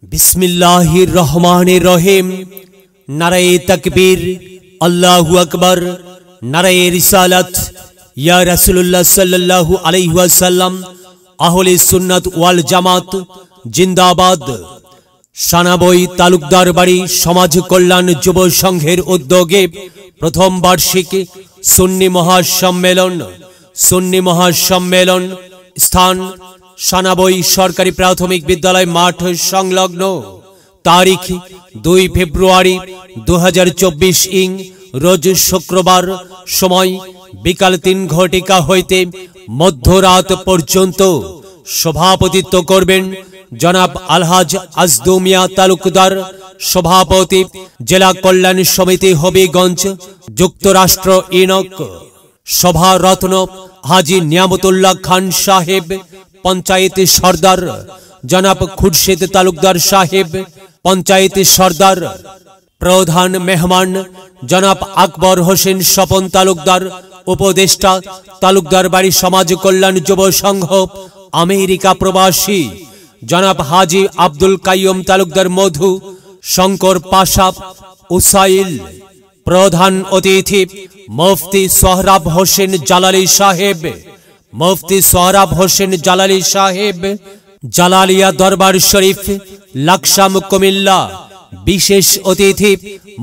बिस्मिल्लाहिर रहमानिर रहीम। नाराए तकबीर, अल्लाहु अकबर, नाराए रिसालत, या रसूलुल्लाह सल्लल्लाहु अलैहि वसल्लम, आहले सुन्नत ওয়াল জামাত जिंदाबाद। সানাবই তালুকদার বাড়ি সমাজ কল্যাণ যুব সংঘের উদ্যোগে প্রথম বার্ষিক সুন্নি মহাসম্মেলন স্থান সানাবই সরকারি প্রাথমিক বিদ্যালয় মাঠ সংলগ্ন। তারিখ 2 ফেব্রুয়ারি 2024 ইং রোজ শুক্রবার। সময় বিকাল 3 ঘটিকা হইতে মধ্যরাত পর্যন্ত। সভাপতিত্ব করবেন জনাব আলহাজ আজদু মিয়া তালুকদার, সভাপতি জেলা কল্যাণ সমিতি হবিগঞ্জ, যুক্তরাষ্ট্র ইনক। সভারত্ন হাজী নিয়ামতুল্লাহ খান সাহেব, পঞ্চায়েত সর্দার জনাব খুরশিদ তালুকদার সাহেব, পঞ্চায়েত সর্দার। প্রধান মেহমান জনাব আকবর হোসেন স্বপন তালুকদার, উপদেষ্টা তালুকদার বাড়ি সমাজ কল্যাণ যুব সংঘ আমেরিকা প্রবাসী জনাব হাজী আব্দুল কাইয়ুম তালুকদার মধু, শঙ্কর পাশা উসাইল। প্রধান অতিথি মুফতি সোহরাব হোসেন জালালী সাহেব, মুফতি সোহরাব হোসেন জালালী সাহেব, জালালিয়া দরবার শরীফ লাকসাম কুমিল্লা। বিশেষ অতিথি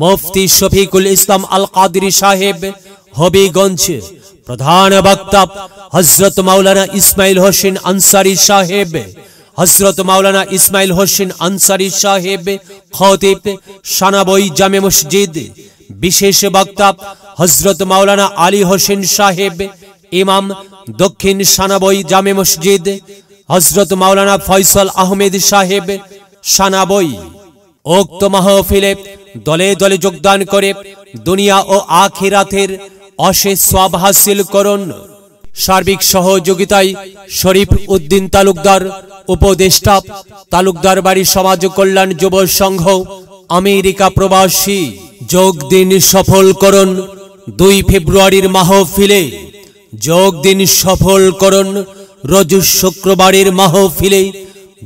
মুফতি শফিকুল ইসলাম আল কাদরি সাহেব, হবিগঞ্জ। প্রধান বক্তা হযরত মাওলানা ইসমাইল হোসেন আনসারী সাহেব, হযরত মাওলানা ইসমাইল হোসেন আনসারী সাহেব, খতিব সানাবই জামে মসজিদ। বিশেষ বক্তা হযরত মাওলানা আলী হোসেন সাহেব, ইমাম দক্ষিণ সানাবই জামে মসজিদ, হযরত মাওলানা ফয়সাল আহমেদ সাহেব, সানাবই। উক্ত মাহফিলে দলে দলে যোগদান করে দুনিয়া ও আখিরাতের অশেষ সওয়াব হাসিল করুন। সার্বিক সহযোগিতায় শরীফ উদ্দিন তালুকদার, উপদেষ্টা তালুকদার বাড়ি সমাজ কল্যাণ যুব সংঘ আমেরিকা প্রবাসী। যোগ দিন সফল করুন 2 ফেব্রুয়ারির মাহফিলে। যোগ দিন সফল করুন রোজ শুক্রবারের মাহফিলে।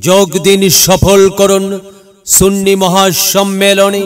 যোগ দিন সফল করুন সুন্নি মহাসম্মেলনে।